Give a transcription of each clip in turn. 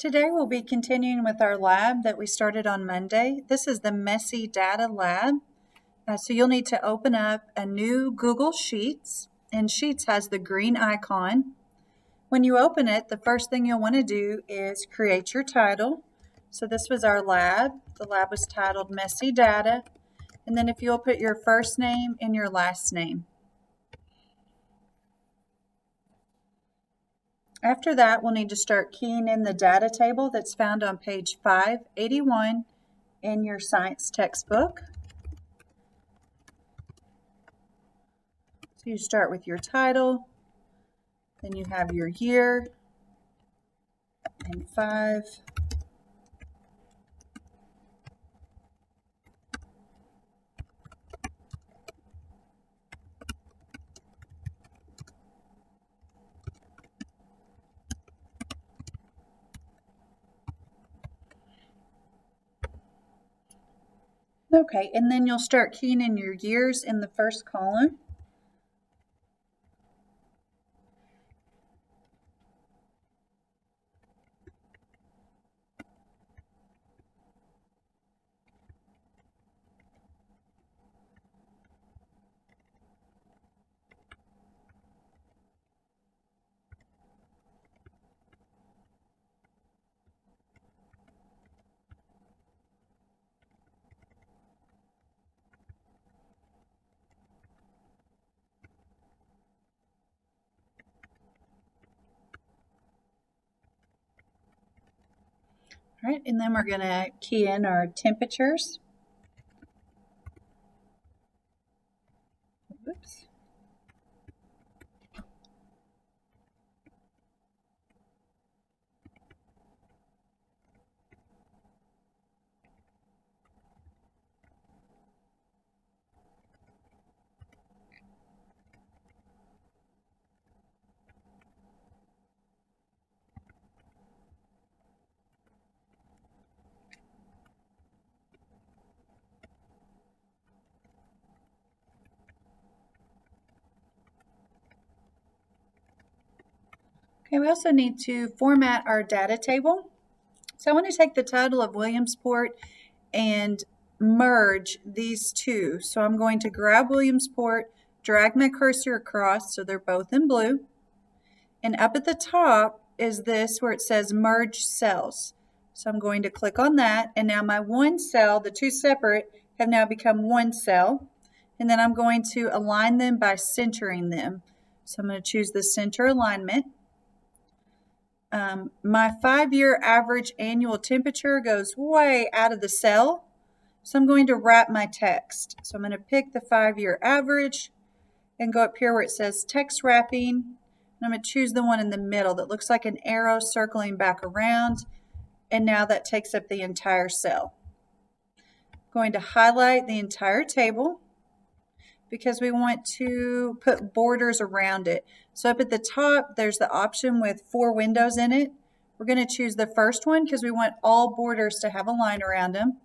Today we'll be continuing with our lab that we started on Monday. This is the Messy Data Lab. So you'll need to open up a new Google Sheets, and Sheets has the green icon. When you open it, the first thing you'll want to do is create your title. So this was our lab. The lab was titled Messy Data. And then if you'll put your first name and your last name. After that, we'll need to start keying in the data table that's found on page 581 in your science textbook. So you start with your title, then you have your year, and 5. Okay, and then you'll start keying in your years in the first column. All right, and then we're going to key in our temperatures. Oops. Okay, we also need to format our data table. So I want to take the title of Williamsport and merge these two. So I'm going to grab Williamsport, drag my cursor across so they're both in blue. And up at the top is this where it says merge cells. So I'm going to click on that, and now my one cell, the two separate, have now become one cell. And then I'm going to align them by centering them. So I'm going to choose the center alignment. My 5-year average annual temperature goes way out of the cell. So I'm going to wrap my text. So I'm going to pick the 5-year average and go up here where it says text wrapping. And I'm going to choose the one in the middle that looks like an arrow circling back around. And now that takes up the entire cell. I'm going to highlight the entire table because we want to put borders around it. So up at the top, there's the option with 4 windows in it. We're going to choose the first one because we want all borders to have a line around them.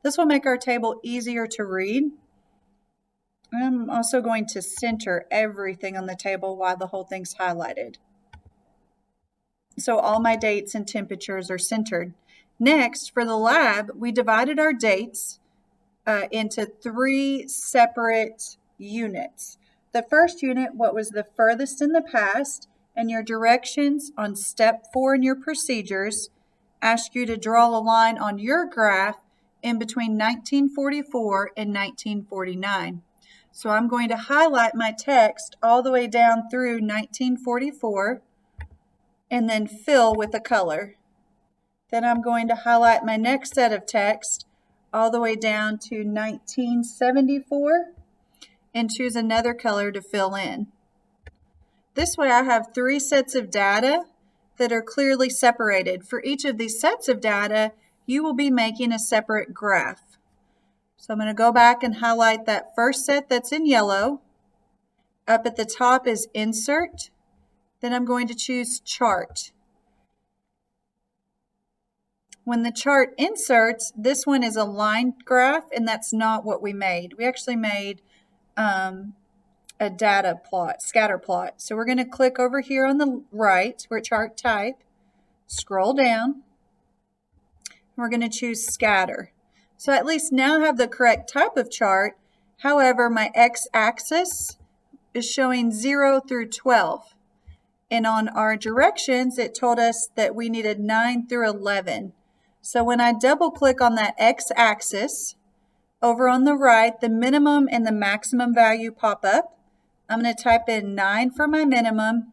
This will make our table easier to read. I'm also going to center everything on the table while the whole thing's highlighted. So all my dates and temperatures are centered. Next, for the lab, we divided our dates into 3 separate units. The first unit, what was the furthest in the past, and your directions on step 4 in your procedures ask you to draw a line on your graph in between 1944 and 1949. So I'm going to highlight my text all the way down through 1944 and then fill with a color. Then I'm going to highlight my next set of text all the way down to 1974 and choose another color to fill in. This way I have 3 sets of data that are clearly separated. For each of these sets of data, you will be making a separate graph. So I'm going to go back and highlight that first set that's in yellow. Up at the top is Insert. Then I'm going to choose Chart. When the chart inserts, this one is a line graph, and that's not what we made. We actually made a data plot, scatter plot. So we're going to click over here on the right where chart type, scroll down, We're going to choose scatter. So at least now I have the correct type of chart. However, my x-axis is showing 0 through 12. And on our directions, it told us that we needed 9 through 11. So when I double click on that x-axis, over on the right, the minimum and the maximum value pop up. I'm going to type in 9 for my minimum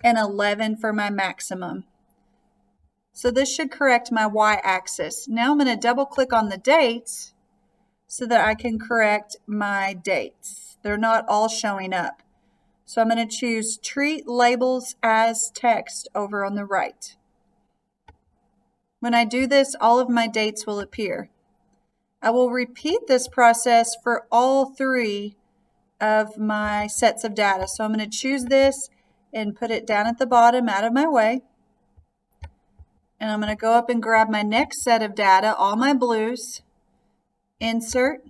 and 11 for my maximum. So this should correct my y-axis. Now I'm going to double click on the dates so that I can correct my dates. They're not all showing up. So I'm going to choose Treat Labels as Text over on the right. When I do this, all of my dates will appear. I will repeat this process for all 3 of my sets of data. So I'm going to choose this and put it down at the bottom out of my way. And I'm going to go up and grab my next set of data, all my blues, insert,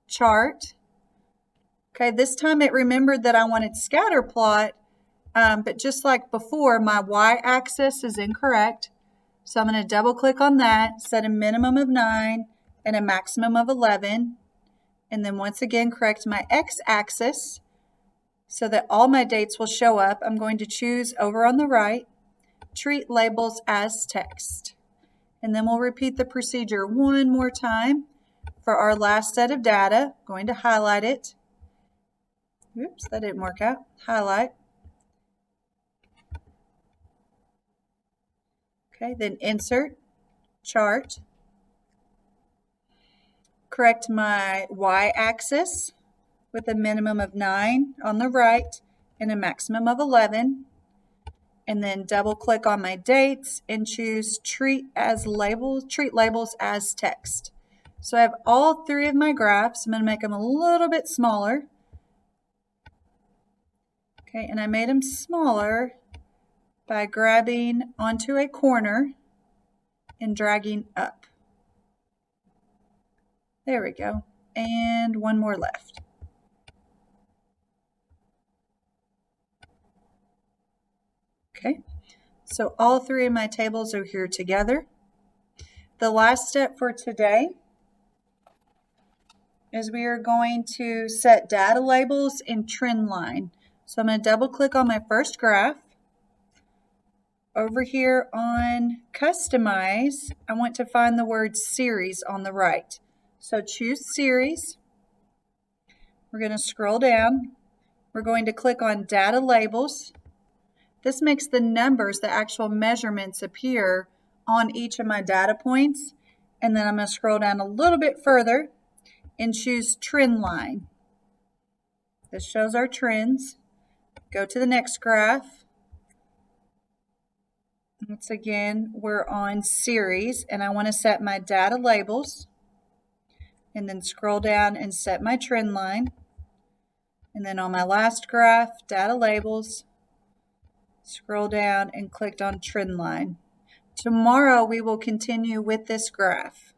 chart. Okay, this time it remembered that I wanted scatter plot, but just like before, my y-axis is incorrect. So I'm going to double click on that, set a minimum of 9 and a maximum of 11. And then once again, correct my x-axis so that all my dates will show up. I'm going to choose over on the right, Treat Labels as Text. And then we'll repeat the procedure one more time for our last set of data. I'm going to highlight it. Oops, that didn't work out. Highlight. Okay, then insert, chart. Correct my y-axis with a minimum of 9 on the right and a maximum of 11. And then double click on my dates and choose Treat Labels as Text. So I have all 3 of my graphs. I'm going to make them a little bit smaller. Okay, and I made them smaller by grabbing onto a corner and dragging up. There we go. And one more left. Okay, so all 3 of my tables are here together. The last step for today is we are going to set data labels in trend line. So I'm going to double click on my first graph. Over here on Customize, I want to find the word Series on the right. So choose Series. We're going to scroll down. We're going to click on Data Labels. This makes the numbers, the actual measurements, appear on each of my data points. And then I'm going to scroll down a little bit further and choose Trend Line. This shows our trends. Go to the next graph. Once again, we're on Series, and I want to set my data labels. And then scroll down and set my trend line. And then on my last graph, data labels, scroll down and clicked on trend line. Tomorrow we will continue with this graph.